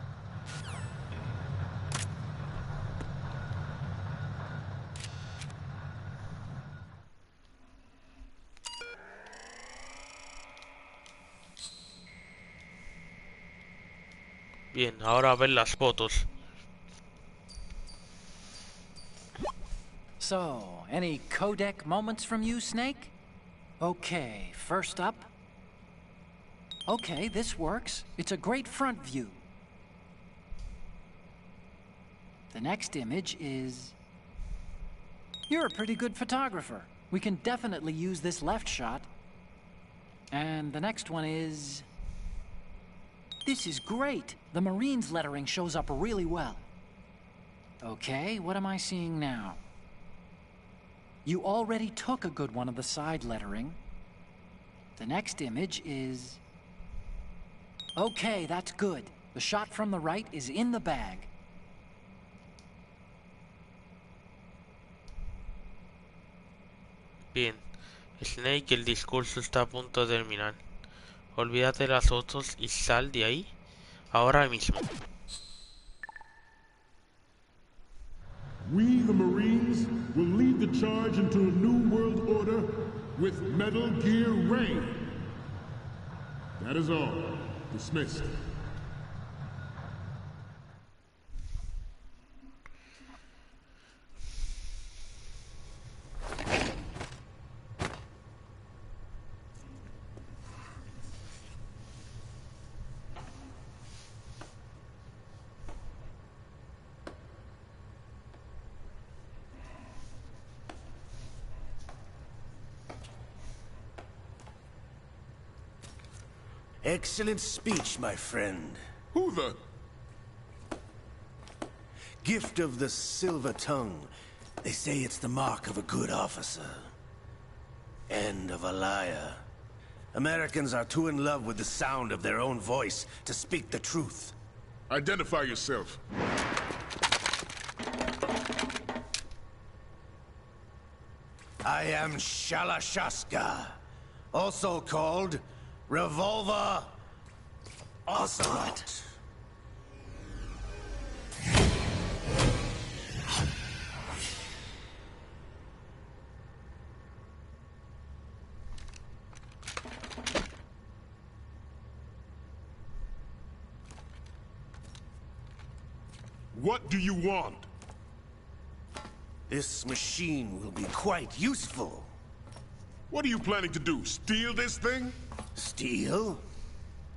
Bien, ahora a ver las fotos. So, any codec moments from you, Snake? Okay, first up. Okay, this works. It's a great front view. The next image is... You're a pretty good photographer. We can definitely use this left shot. And the next one is... This is great. The Marines lettering shows up really well. Okay, what am I seeing now? You already took a good one of the side lettering. The next image is... Okay, that's good. The shot from the right is in the bag. Bien, Snake, el discurso está a punto de terminar. Olvídate de las fotos y sal de ahí ahora mismo. We, the Marines, will lead the charge into a new world order with Metal Gear Ray. That is all. Dismissed. Excellent speech, my friend. Who the... Gift of the silver tongue. They say it's the mark of a good officer. And of a liar. Americans are too in love with the sound of their own voice to speak the truth. Identify yourself. I am Shalashaska, also called Revolver Ocelot. What do you want? This machine will be quite useful. What are you planning to do? Steal this thing? Steal?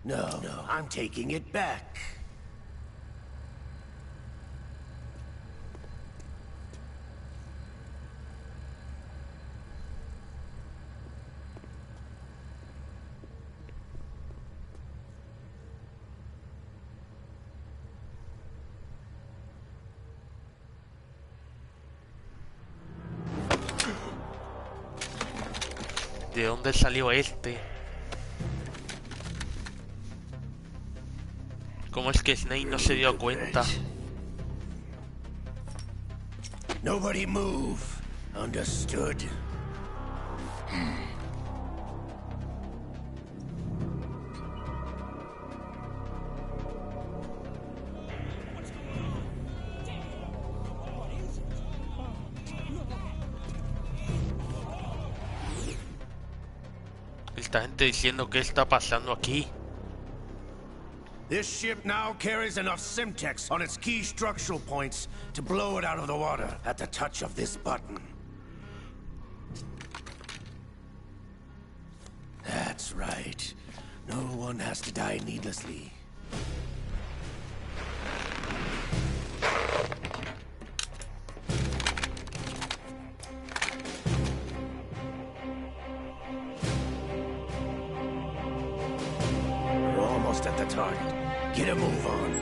No, I'm taking it back. ¿De dónde salió este? ¿Cómo es que Snake no se dio cuenta? Nobody move. Understood? Esta gente diciendo qué está pasando aquí. This ship now carries enough Simtex on its key structural points to blow it out of the water at the touch of this button. That's right. No one has to die needlessly. We're almost at the target. Get a move on.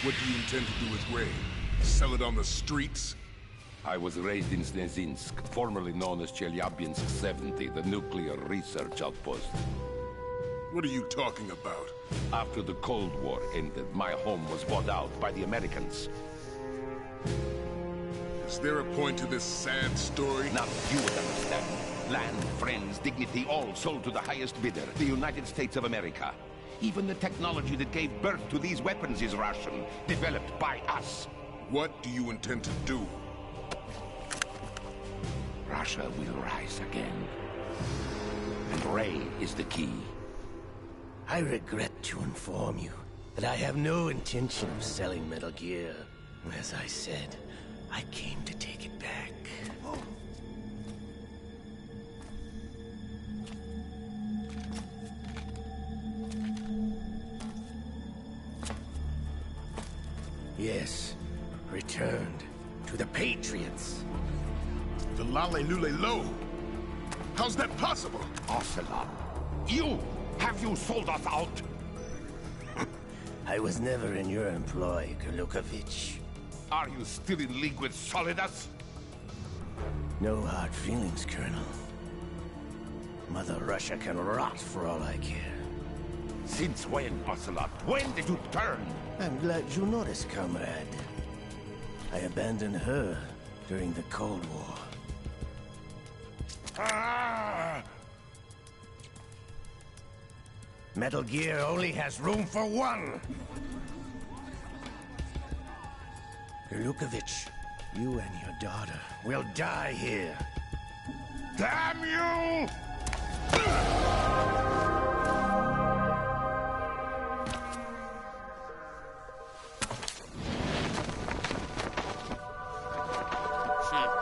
What do you intend to do with Ray? Sell it on the streets? I was raised in Snezinsk, formerly known as Chelyabinsk 70, the nuclear research outpost. What are you talking about? After the Cold War ended, my home was bought out by the Americans. Is there a point to this sad story? Now you would understand. Land, friends, dignity, all sold to the highest bidder, the United States of America. Even the technology that gave birth to these weapons is Russian, developed by us. What do you intend to do? Russia will rise again. And Ray is the key. I regret to inform you that I have no intention of selling Metal Gear. As I said, I came to take it back. Yes, returned to the Patriots. The Lale Lule Lo? How's that possible? Ocelot, have you sold us out? I was never in your employ, Golukovich. Are you still in league with Solidus? No hard feelings, Colonel. Mother Russia can rot for all I care. Since when, Ocelot? When did you turn? I'm glad you noticed, comrade. I abandoned her during the Cold War. Ah! Metal Gear only has room for one! Golukovich, you and your daughter will die here. Damn you!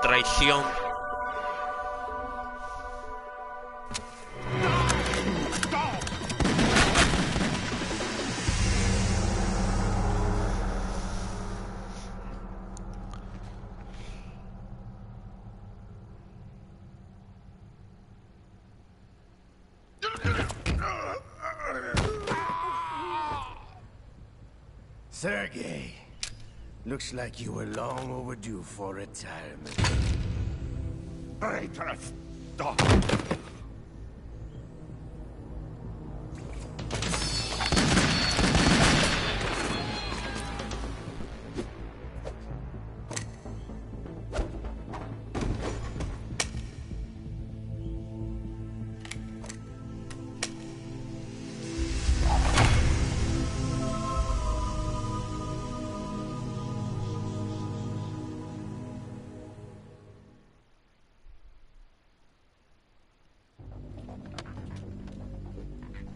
Traición. Sergei, Looks like you were long overdue for retirement. Traitorous dog!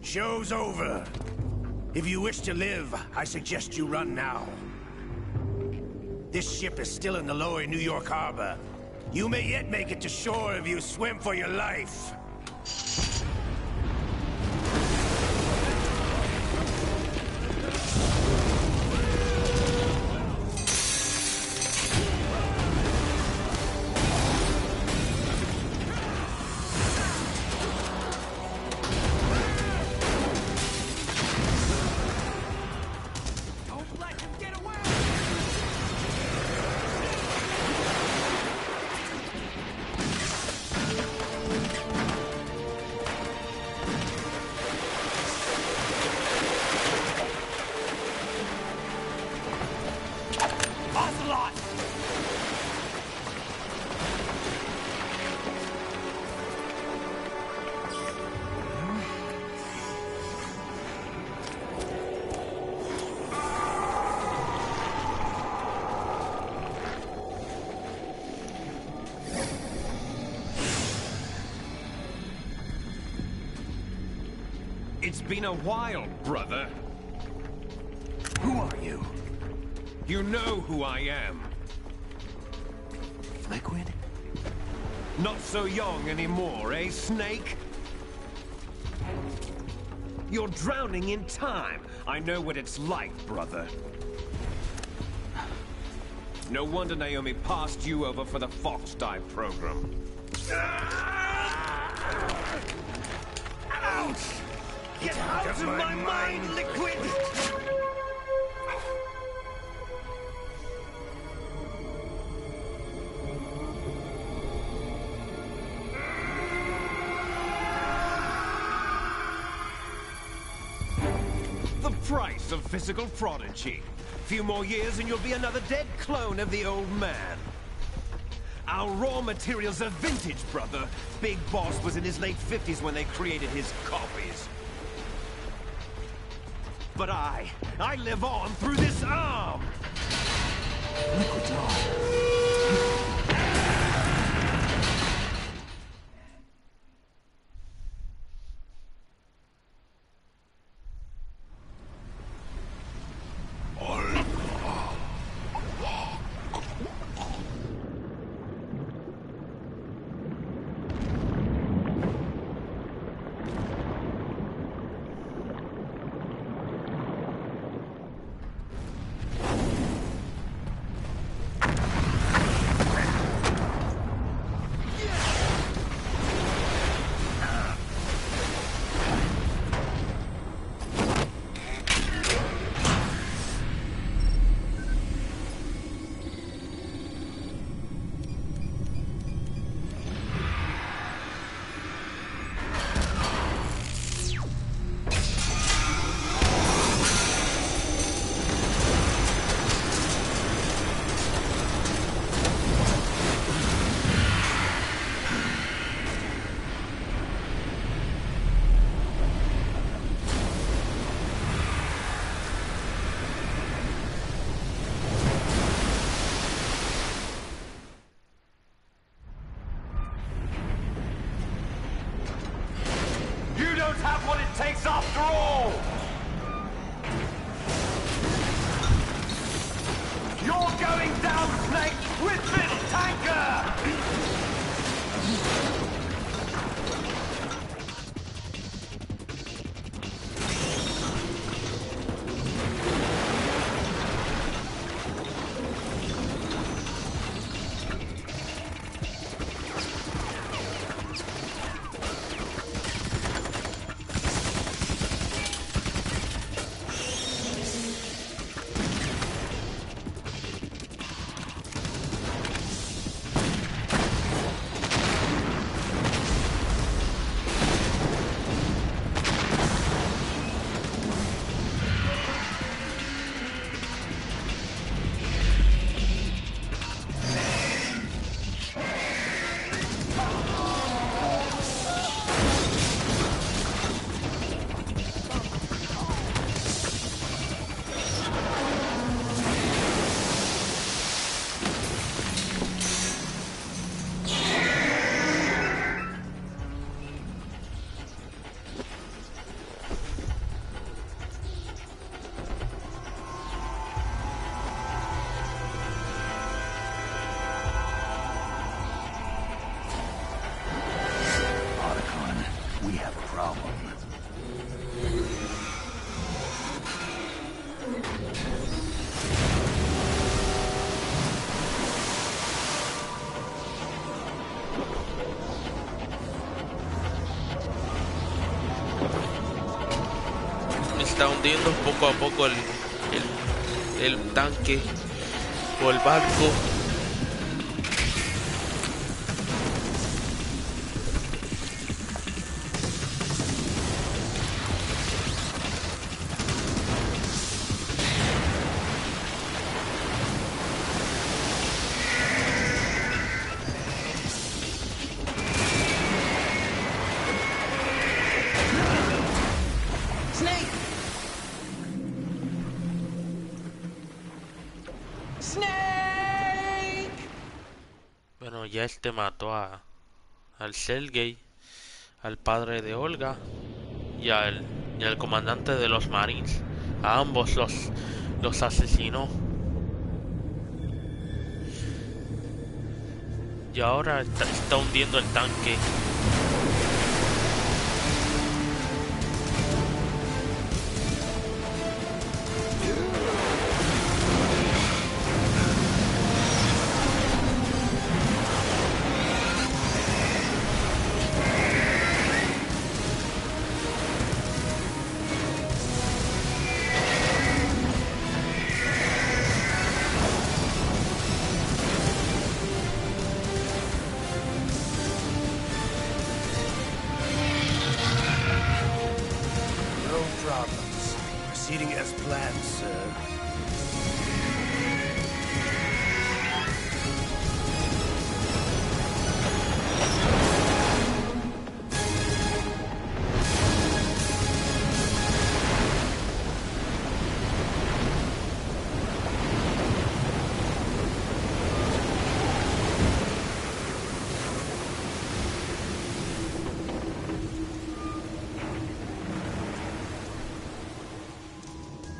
Show's over. If you wish to live, I suggest you run now. This ship is still in the lower New York harbor. You may yet make it to shore if you swim for your life. It's been a while, brother. Who are you? You know who I am. Liquid? Not so young anymore, eh, Snake? You're drowning in time. I know what it's like, brother. No wonder Naomi passed you over for the Fox Dive program. Ouch! Get out of my mind, Liquid! The price of physical prodigy. Few more years and you'll be another dead clone of the old man. Our raw materials are vintage, brother. Big Boss was in his late 50s when they created his copies. But I live on through this arm! Liquid's on. Takes after all! You're going down, Snake, with this tanker! está hundiendo poco a poco el tanque o el barco. Bueno, ya este mató al Sergei, al padre de Olga y al comandante de los Marines. A ambos los asesinó. Y ahora está hundiendo el tanque. Proceeding as planned, sir.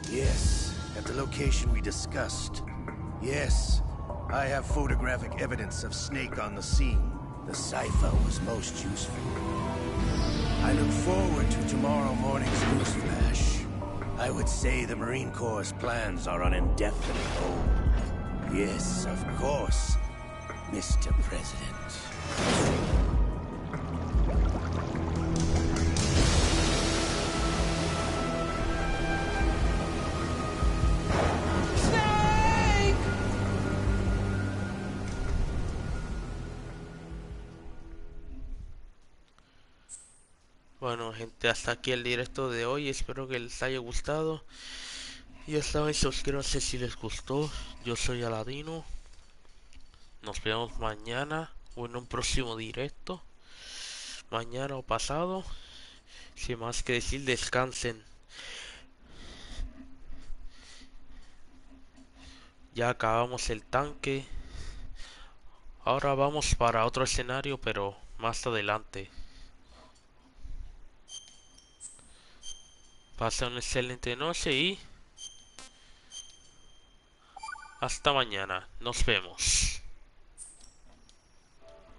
Yes, at the location we discussed. Yes, I have photographic evidence of Snake on the scene. The cipher was most useful. I look forward to tomorrow morning's news flash. I would say the Marine Corps' plans are on indefinite hold. Yes, of course, Mr. President. Bueno, gente, hasta aquí el directo de hoy. Espero que les haya gustado. Ya saben, suscríbanse si les gustó. Yo soy Aladino. Nos vemos mañana o en un próximo directo. Mañana o pasado. Sin más que decir, descansen. Ya acabamos el tanque. Ahora vamos para otro escenario, pero más adelante. Pasen una excelente noche y hasta mañana. Nos vemos.